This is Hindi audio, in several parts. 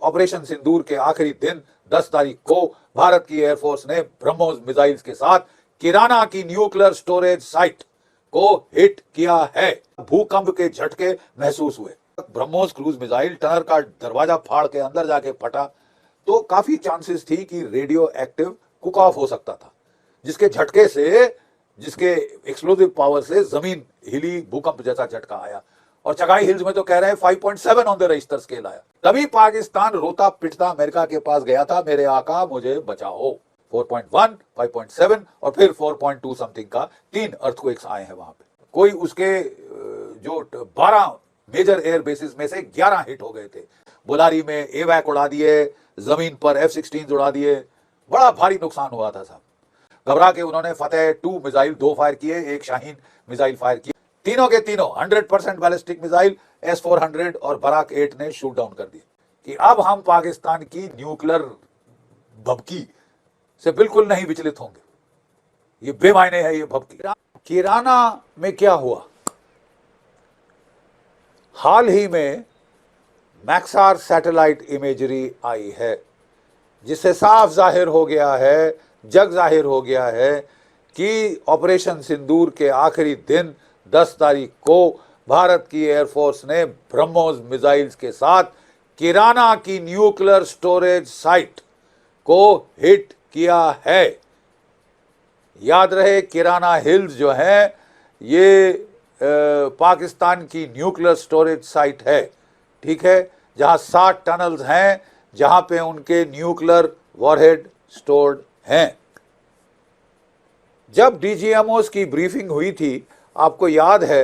ऑपरेशन सिंदूर के आखिरी दिन 10 तारीख को भारत की एयरफोर्स ने ब्रह्मोस मिसाइल्स के साथ किराना की न्यूक्लियर स्टोरेज साइट को हिट किया है। भूकंप के झटके महसूस हुए। ब्रह्मोस क्रूज मिसाइल टनल का दरवाजा फाड़ के अंदर जाके फटा तो काफी चांसेस थी कि रेडियो एक्टिव कुक ऑफ हो सकता था, जिसके झटके से, जिसके एक्सप्लोसिव पावर से जमीन हिली, भूकंप जैसा झटका आया। और चगाई हिल्स में तो कह रहे हैं 5.7 ऑन द रिक्टर स्केल आया। तभी पाकिस्तान रोता पिटता अमेरिका के पास गया था, मेरे आका मुझे बचाओ। 4.1, 5.7 और फिर 4.2 समथिंग का 3 अर्थक्वेक्स आए हैं वहां पे। कोई उसके जो 12 मेजर एयर बेसिस में से 11 हिट हो गए थे। बुलारी में एवैक उड़ा दिए, जमीन पर F-16 उड़ा दिए, बड़ा भारी नुकसान हुआ था साहब। घबरा के उन्होंने फतेह 2 मिसाइल 2 फायर किए, एक शाहीन मिसाइल फायर किए। तीनों के तीनों 100% बैलिस्टिक मिसाइल S-400 और बराक 8 ने शूट डाउन कर दिए कि अब हम पाकिस्तान की न्यूक्लियर भभकी से बिल्कुल नहीं विचलित होंगे। ये बेमायने है ये भभकी। किराना में क्या हुआ? हाल ही में मैक्सार सैटेलाइट इमेजरी आई है, जिससे साफ जाहिर हो गया है, जग जाहिर हो गया है कि ऑपरेशन सिंदूर के आखिरी दिन 10 तारीख को भारत की एयरफोर्स ने ब्रह्मोस मिसाइल्स के साथ किराना की न्यूक्लियर स्टोरेज साइट को हिट किया है। याद रहे, किराना हिल्स जो है ये पाकिस्तान की न्यूक्लियर स्टोरेज साइट है, ठीक है, जहां 7 टनल्स हैं, जहां पे उनके न्यूक्लियर वॉरहेड स्टोर्ड हैं। जब डीजीएमओस की ब्रीफिंग हुई थी, आपको याद है,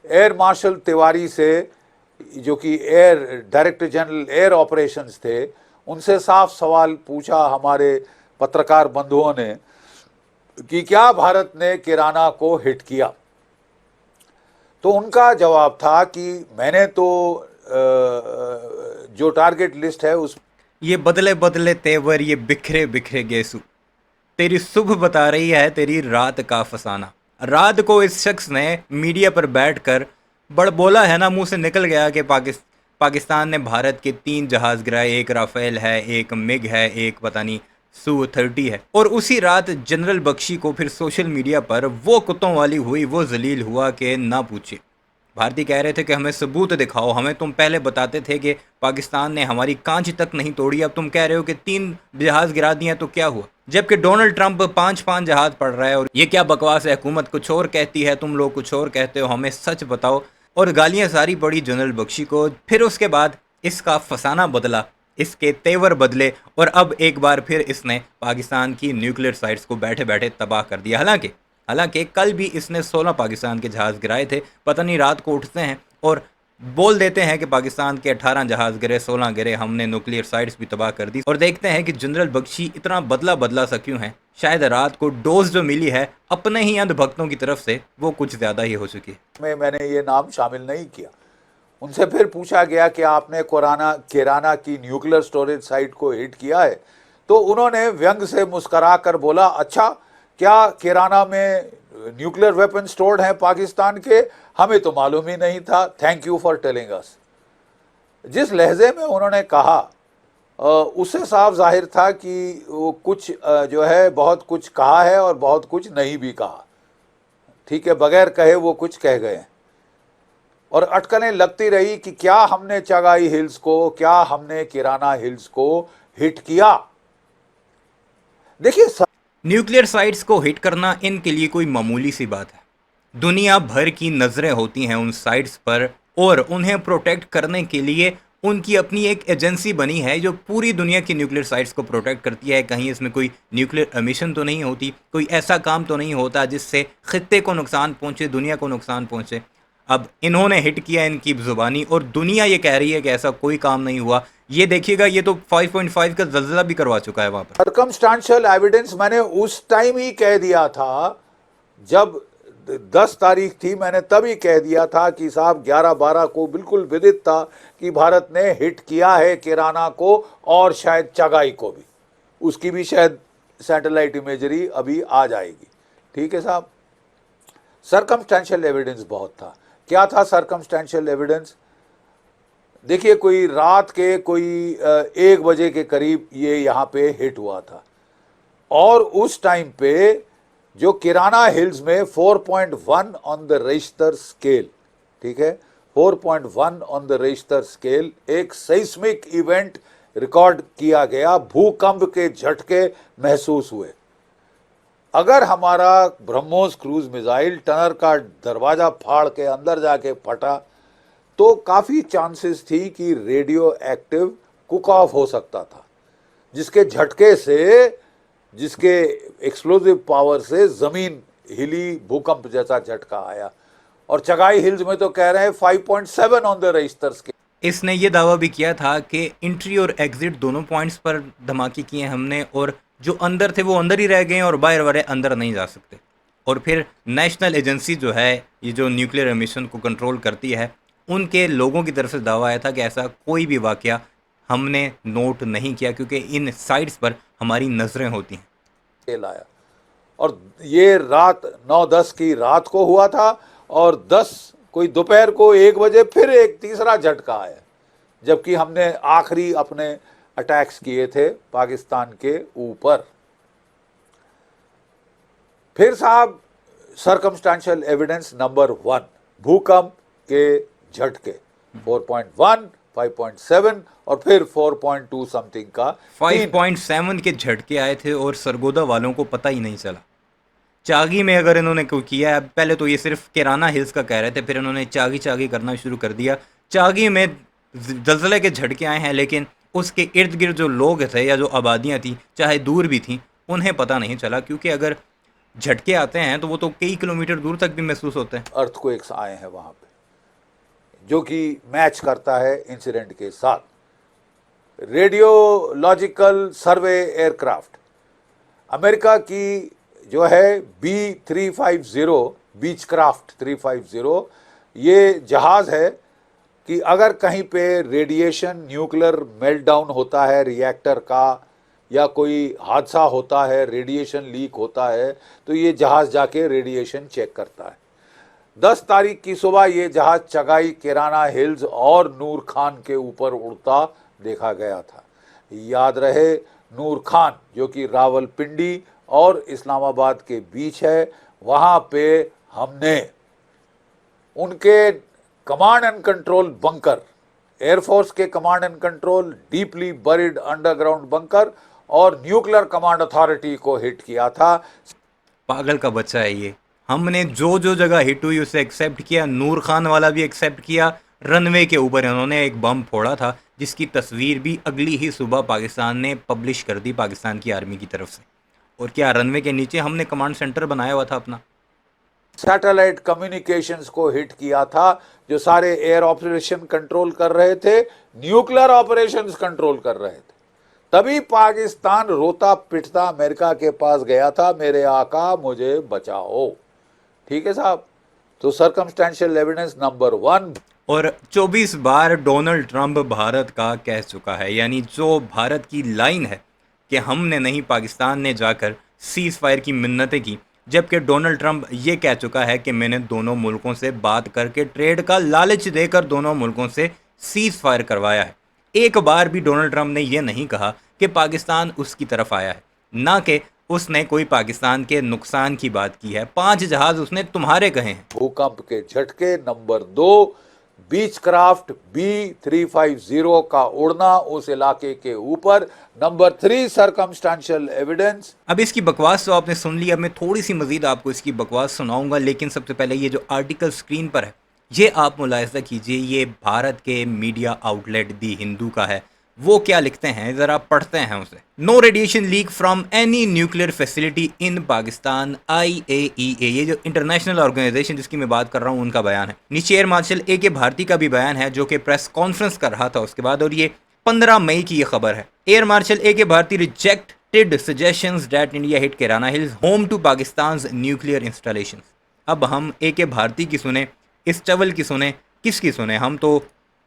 एयर मार्शल तिवारी से, जो कि air director general air operations थे, उनसे साफ सवाल पूछा हमारे पत्रकार बंधुओं ने कि क्या भारत ने किराना को हिट किया। तो उनका जवाब था कि मैंने तो जो टारगेट लिस्ट है उस ये बदले बदले तेवर, ये बिखरे बिखरे गेसु, तेरी सुबह बता रही है तेरी रात का फसाना। रात को इस शख्स ने मीडिया पर बैठकर बड़बोला है ना, मुंह से निकल गया कि पाकिस्तान ने भारत के 3 जहाज़ गिराए, एक राफेल है, एक मिग है, एक पता नहीं Su-30 है। और उसी रात जनरल बख्शी को फिर सोशल मीडिया पर वो कुत्तों वाली हुई, वो जलील हुआ कि ना पूछे। भारतीय कह रहे थे कि हमें सबूत दिखाओ, हमें तुम पहले बताते थे कि पाकिस्तान ने हमारी कांच तक नहीं तोड़ी, अब तुम कह रहे हो कि 3 जहाज़ गिरा दिए, तो क्या हुआ? जबकि डोनाल्ड ट्रंप 5-5 जहाज़ पढ़ रहा है। और ये क्या बकवास है, हुकूमत कुछ और कहती है, तुम लोग कुछ और कहते हो, हमें सच बताओ। और गालियाँ सारी पड़ी जनरल बख्शी को। फिर उसके बाद इसका फसाना बदला, इसके तेवर बदले, और अब एक बार फिर इसने पाकिस्तान की न्यूक्लियर साइट्स को बैठे बैठे तबाह कर दिया। हालांकि कल भी इसने 16 पाकिस्तान के जहाज़ गिराए थे। पता नहीं रात को उठते हैं और बोल देते हैं कि पाकिस्तान के 18 जहाज़ गिरे, 16 गिरे, हमने न्यूक्लियर साइट्स भी तबाह कर दी। और देखते हैं कि जनरल बख्शी इतना बदला सा क्यों है। शायद रात को डोज जो मिली है अपने ही अंधभक्तों की तरफ से, वो कुछ ज़्यादा ही हो चुकी है। मैंने ये नाम शामिल नहीं किया। उनसे फिर पूछा गया कि आपने किराना की न्यूक्लियर स्टोरेज साइट को हिट किया है, तो उन्होंने व्यंग से मुस्करा कर बोला, अच्छा क्या किराना में न्यूक्लियर वेपन स्टोर्ड हैं पाकिस्तान के? हमें तो मालूम ही नहीं था, thank you for telling us. जिस लहजे में उन्होंने कहा उससे साफ जाहिर था कि वो कुछ जो है बहुत कुछ कहा है और बहुत कुछ नहीं भी कहा, ठीक है, बगैर कहे वो कुछ कह गए। और अटकलें लगती रही कि क्या हमने चगाई हिल्स को, क्या हमने किराना हिल्स को हिट किया। देखिए, न्यूक्लियर साइट्स को हिट करना इनके लिए कोई मामूली सी बात है। दुनिया भर की नज़रें होती हैं उन साइट्स पर, और उन्हें प्रोटेक्ट करने के लिए उनकी अपनी एक एजेंसी बनी है जो पूरी दुनिया की न्यूक्लियर साइट्स को प्रोटेक्ट करती है। कहीं इसमें कोई न्यूक्लियर एमिशन तो नहीं होती, कोई ऐसा काम तो नहीं होता जिससे खित्ते को नुकसान पहुंचे, दुनिया को नुकसान पहुंचे। अब इन्होंने हिट किया इनकी ज़ुबानी, और दुनिया ये कह रही है कि ऐसा कोई काम नहीं हुआ। ये देखिएगा, ये तो 5.5 का ज़लज़ला भी करवा चुका है वहाँ पर। सर्कमस्टांशियल एविडेंस मैंने उस टाइम ही कह दिया था, जब 10 तारीख थी, मैंने तभी कह दिया था कि साहब 11-12 को बिल्कुल विदित था कि भारत ने हिट किया है किराना को और शायद चगाई को भी। उसकी भी शायद सैटेलाइट इमेजरी अभी आ जाएगी, ठीक है साहब। सर्कमस्टेंशियल एविडेंस बहुत था। क्या था सर्कमस्टेंशियल एविडेंस? देखिए कोई रात के कोई 1 बजे के करीब ये यहाँ पे हिट हुआ था, और उस टाइम पे जो किराना हिल्स में 4.1 ऑन द रिश्टर स्केल, ठीक है, 4.1 ऑन द रिश्टर स्केल एक सेस्मिक इवेंट रिकॉर्ड किया गया, भूकंप के झटके महसूस हुए। अगर हमारा ब्रह्मोस क्रूज मिसाइल टनल का दरवाजा फाड़ के अंदर जाके फटा तो काफी चांसेस थी कि रेडियो एक्टिव कुक ऑफ हो सकता था, जिसके झटके से, जिसके एक्सप्लोजिव पावर से जमीन हिली, भूकंप जैसा झटका आया। और चगाई हिल्स में तो कह रहे हैं 5.7 ऑन द रिश्टर स्केल। इसने ये दावा भी किया था कि एंट्री और एग्जिट दोनों पॉइंट्स पर धमाके किए हमने, और जो अंदर थे वो अंदर ही रह गए और बाहर वाले अंदर नहीं जा सकते। और फिर नेशनल एजेंसी जो है, ये जो न्यूक्लियर एमिशन को कंट्रोल करती है, उनके लोगों की तरफ से दावा आया था कि ऐसा कोई भी वाकया हमने नोट नहीं किया, क्योंकि इन साइट्स पर हमारी नज़रें होती हैं। आया और ये रात 9-10 की रात को हुआ था, और 10 कोई दोपहर को 1 बजे फिर एक तीसरा झटका आया, जबकि हमने आखिरी अपने अटैक्स किए थे पाकिस्तान के ऊपर। फिर साहब सर्कमस्टेंशियल एविडेंस नंबर 1, भूकंप के झटके 4.1, 5.7 और फिर 4.2 समथिंग का 5.7 के झटके आए थे और सरगोदा वालों को पता ही नहीं चला। चागी में अगर इन्होंने कोई किया है, पहले तो ये सिर्फ किराना हिल्स का कह रहे थे, फिर इन्होंने चागी चागी करना शुरू कर दिया। चागी में जलजले के झटके आए हैं, लेकिन उसके इर्द गिर्द जो लोग थे या जो आबादियाँ थी, चाहे दूर भी थी, उन्हें पता नहीं चला, क्योंकि अगर झटके आते हैं तो वो तो कई किलोमीटर दूर तक भी महसूस होते हैं। अर्थक्वेक्स आए हैं वहाँ पे, जो कि मैच करता है इंसिडेंट के साथ। रेडियोलॉजिकल सर्वे एयरक्राफ्ट अमेरिका की जो है B350, बीचक्राफ्ट 350, ये जहाज़ है कि अगर कहीं पे रेडिएशन, न्यूक्लियर मेल्टडाउन होता है रिएक्टर का, या कोई हादसा होता है, रेडिएशन लीक होता है, तो ये जहाज़ जाके रेडिएशन चेक करता है। 10 तारीख की सुबह ये जहाज़ चगाई, किराना हिल्स और नूर खान के ऊपर उड़ता देखा गया था। याद रहे, नूर खान जो कि रावलपिंडी और इस्लामाबाद के बीच है, वहाँ पे हमने उनके command and control bunker, air force के command and control, deeply buried underground bunker और न्यूक्लियर कमांड अथॉरिटी को हिट किया था। पागल का बच्चा है ये। हमने जो जो जगह हिट हुई उसे एक्सेप्ट किया, नूर खान वाला भी एक्सेप्ट किया। रनवे के ऊपर इन्होंने एक बम फोड़ा था, जिसकी तस्वीर भी अगली ही सुबह पाकिस्तान ने पब्लिश कर दी, पाकिस्तान की आर्मी की तरफ से। और क्या रनवे के नीचे हमने कमांड सेंटर बनाया हुआ था अपना। सैटेलाइट कम्युनिकेशंस को हिट किया था, जो सारे एयर ऑपरेशन कंट्रोल कर रहे थे, न्यूक्लियर ऑपरेशंस कंट्रोल कर रहे थे। तभी पाकिस्तान रोता पिटता अमेरिका के पास गया था, मेरे आका मुझे बचाओ। ठीक है साहब, तो सर्कमस्टेंशियल एविडेंस नंबर 1। और 24 बार डोनाल्ड ट्रंप भारत का कह चुका है, यानी जो भारत की लाइन है कि हमने नहीं, पाकिस्तान ने जाकर सीज़ फायर की मिन्नतें की, जबकि डोनाल्ड ट्रंप ये कह चुका है कि मैंने दोनों मुल्कों से बात करके ट्रेड का लालच देकर दोनों मुल्कों से सीज़ फायर करवाया है। एक बार भी डोनाल्ड ट्रंप ने यह नहीं कहा कि पाकिस्तान उसकी तरफ आया है, ना कि उसने कोई पाकिस्तान के नुकसान की बात की है। 5 जहाज उसने तुम्हारे कहे हैं। भूकंप के झटके नंबर 2, बीचक्राफ्ट B350 का उड़ना उस इलाके के ऊपर। Number 3 circumstantial evidence. अब इसकी बकवास तो आपने सुन ली, अब मैं थोड़ी सी मजीद आपको इसकी बकवास सुनाऊंगा, लेकिन सबसे पहले ये जो आर्टिकल स्क्रीन पर है, ये आप मुलाहिजा कीजिए, ये भारत के मीडिया आउटलेट दी हिंदू का है। वो क्या लिखते हैं ज़रा पढ़ते हैं उसे। No radiation leak from any nuclear facility in Pakistan, IAEA, ये जो इंटरनेशनल ऑर्गेनाइजेशन जिसकी मैं बात कर रहा हूँ उनका बयान है। नीचे एयर मार्शल AK भारती का भी बयान है, जो कि प्रेस कॉन्फ्रेंस कर रहा था उसके बाद, और ये 15 मई की ये खबर है। Air marshal AK Bharti rejected suggestions that India hit Kirana hills home to Pakistan nuclear installations. अब हम AK भारती की सुने, इस चवल की सुने, किसकी सुने? हम तो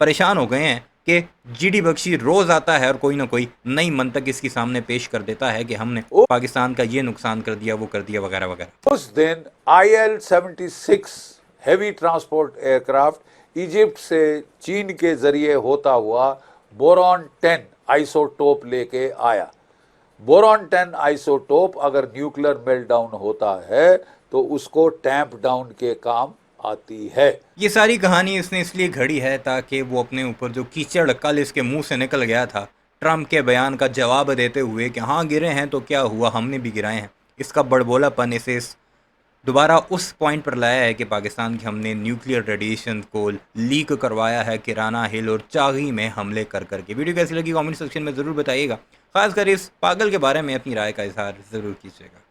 परेशान हो गए हैं कि GD बख्शी रोज आता है और कोई ना कोई नई मंतक इसके सामने पेश कर देता है कि हमने पाकिस्तान का ये नुकसान कर दिया, वो कर दिया, वगैरह वगैरह। उस दिन IL-76 heavy transport aircraft Egypt से चीन के जरिए होता हुआ बोरॉन 10 आइसोटोप लेके आया। बोरॉन 10 आइसोटोप अगर न्यूक्लियर मेल्टडाउन होता है तो उसको टैंप डाउन के काम आती है। ये सारी कहानी इसने इसलिए घड़ी है ताकि वो अपने ऊपर जो कीचड़ कल इसके मुंह से निकल गया था ट्रम्प के बयान का जवाब देते हुए कि हाँ गिरे हैं तो क्या हुआ, हमने भी गिराए हैं, इसका बड़बोलापन इसे दोबारा उस पॉइंट पर लाया है कि पाकिस्तान के हमने न्यूक्लियर रेडिएशन को लीक करवाया है किराना हिल और चागी में हमले कर करके। वीडियो कैसी लगी कमेंट सेक्शन में ज़रूर बताइएगा। खासकर इस पागल के बारे में अपनी राय का इजहार ज़रूर कीजिएगा।